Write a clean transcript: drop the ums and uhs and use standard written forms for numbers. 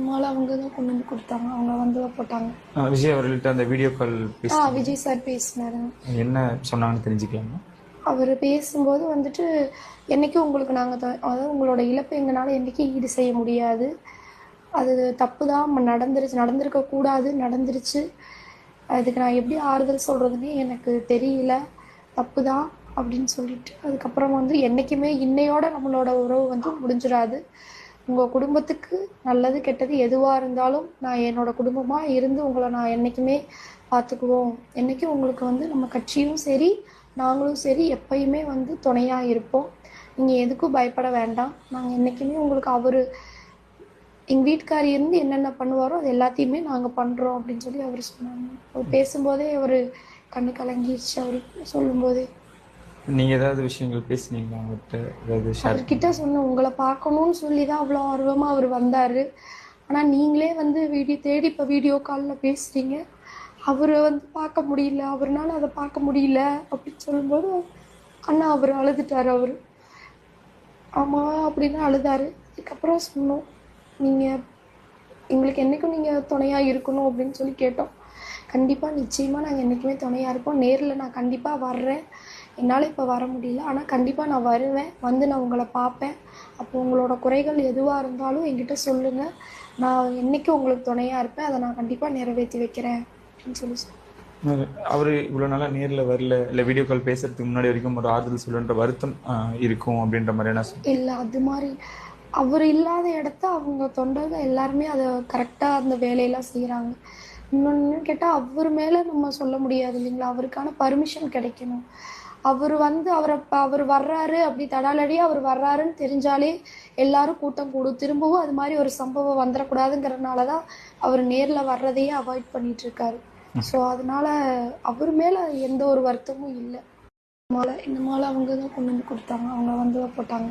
மாலை அவங்க தான் கொண்டு வந்து கொடுத்தாங்க. அவங்க வந்து போட்டாங்க. விஜய் அவர்கள்ட்ட அந்த வீடியோ கால் விஜய் சார் பேசினாரு. என்ன சொன்னாங்கன்னு தெரிஞ்சுக்கலாமா? அவர் பேசும்போது வந்துட்டு என்றைக்கும் உங்களுக்கு நாங்கள் அதாவது உங்களோட இழப்பு எங்களால் என்றைக்கும் ஈடு செய்ய முடியாது. அது தப்பு தான், நடந்துருச்சு, நடந்திருக்கக்கூடாது, நடந்துருச்சு. அதுக்கு நான் எப்படி ஆறுதல் சொல்கிறதுனே எனக்கு தெரியல. தப்பு தான் அப்படின்னு சொல்லிட்டு அதுக்கப்புறம் வந்து என்றைக்குமே இன்னையோட நம்மளோட உறவு வந்து முடிஞ்சிடாது. உங்கள் குடும்பத்துக்கு நல்லது கெட்டது எதுவாக இருந்தாலும் நான் என்னோடய குடும்பமாக இருந்து உங்களை நான் என்றைக்குமே பார்த்துக்குவோம். என்றைக்கும் உங்களுக்கு வந்து நம்ம கட்சியும் சரி நாங்களும் சரி எப்பயுமே வந்து துணையாக இருப்போம். நீங்கள் எதுக்கும் பயப்பட வேண்டாம். நாங்கள் என்றைக்குமே உங்களுக்கு எங்கள் வீட்டுக்காரி இருந்து என்னென்ன பண்ணுவாரோ அது எல்லாத்தையுமே நாங்கள் பண்ணுறோம் அப்படின்னு சொல்லி அவர் சொன்னாங்க. அவர் பேசும்போதே அவர் கண்ணு கலங்கிடுச்சு. அவர் சொல்லும்போதே. நீங்கள் ஏதாவது விஷயங்கள் பேசுனீங்களா அவர்கிட்ட? அவர்கிட்ட சொன்னேன், உங்களை பார்க்கணுன்னு சொல்லி தான் அவ்வளோ ஆர்வமாக அவர் வந்தார். ஆனால் நீங்களே வந்து தேடி இப்போ வீடியோ காலில் பேசுகிறீங்க. அவரை வந்து பார்க்க முடியல, அவர்னால அதை பார்க்க முடியல அப்படின்னு சொல்லும்போது அண்ணா அவர் அழுதுட்டார். அவர் ஆமாம் அப்படின்னு அழுதார். அதுக்கப்புறம் சொன்னோம், நீங்கள் எங்களுக்கு என்றைக்கும் நீங்கள் துணையாக இருக்கணும் அப்படின்னு சொல்லி கேட்டோம். கண்டிப்பாக நிச்சயமாக நாங்கள் என்றைக்குமே துணையாக இருப்போம். நேரில் நான் கண்டிப்பாக வர்றேன். என்னால் இப்போ வர முடியல, ஆனால் கண்டிப்பாக நான் வருவேன். வந்து நான் உங்களை பார்ப்பேன். அப்போ உங்களோட குறைகள் எதுவாக இருந்தாலும் என்கிட்ட சொல்லுங்கள். நான் என்றைக்கும் உங்களுக்கு துணையாக இருப்பேன். அதை நான் கண்டிப்பாக நிறைவேற்றி வைக்கிறேன் அப்படின்னு சொல்லி சொன்னேன். அவர் இவ்வளோ நாளாக நேரில் வரல, இல்லை வீடியோ கால் பேசுறதுக்கு முன்னாடி வரைக்கும் ஒரு ஆறுதல் சொல்லுன்ற வருத்தம் இருக்கும் அப்படின்ற மாதிரியான இல்லை, அது மாதிரி அவர் இல்லாத இடத்த அவங்க தொண்டர்கள் எல்லாருமே அதை கரெக்டாக அந்த வேலையெல்லாம் செய்கிறாங்க. இன்னொன்று கேட்டால் அவர் மேலே நம்ம சொல்ல முடியாது இல்லைங்களா? அவருக்கான பர்மிஷன் கிடைக்கணும். அவர் வந்து அவர் வர்றாரு அப்படி தடாலடியாக அவர் வர்றாருன்னு தெரிஞ்சாலே எல்லாரும் கூட்டம் கூடும். திரும்பவும் அது மாதிரி ஒரு சம்பவம் வந்துடக்கூடாதுங்கிறதுனால தான் அவர் நேரில் வர்றதையே அவாய்ட் பண்ணிகிட்ருக்காரு. ஸோ அதனால் அவர் மேலே எந்த ஒரு வருத்தமும் இல்லை. இந்த மாலை அவங்க தான் கொண்டு வந்து கொடுத்தாங்க. அவங்க வந்து போட்டாங்க.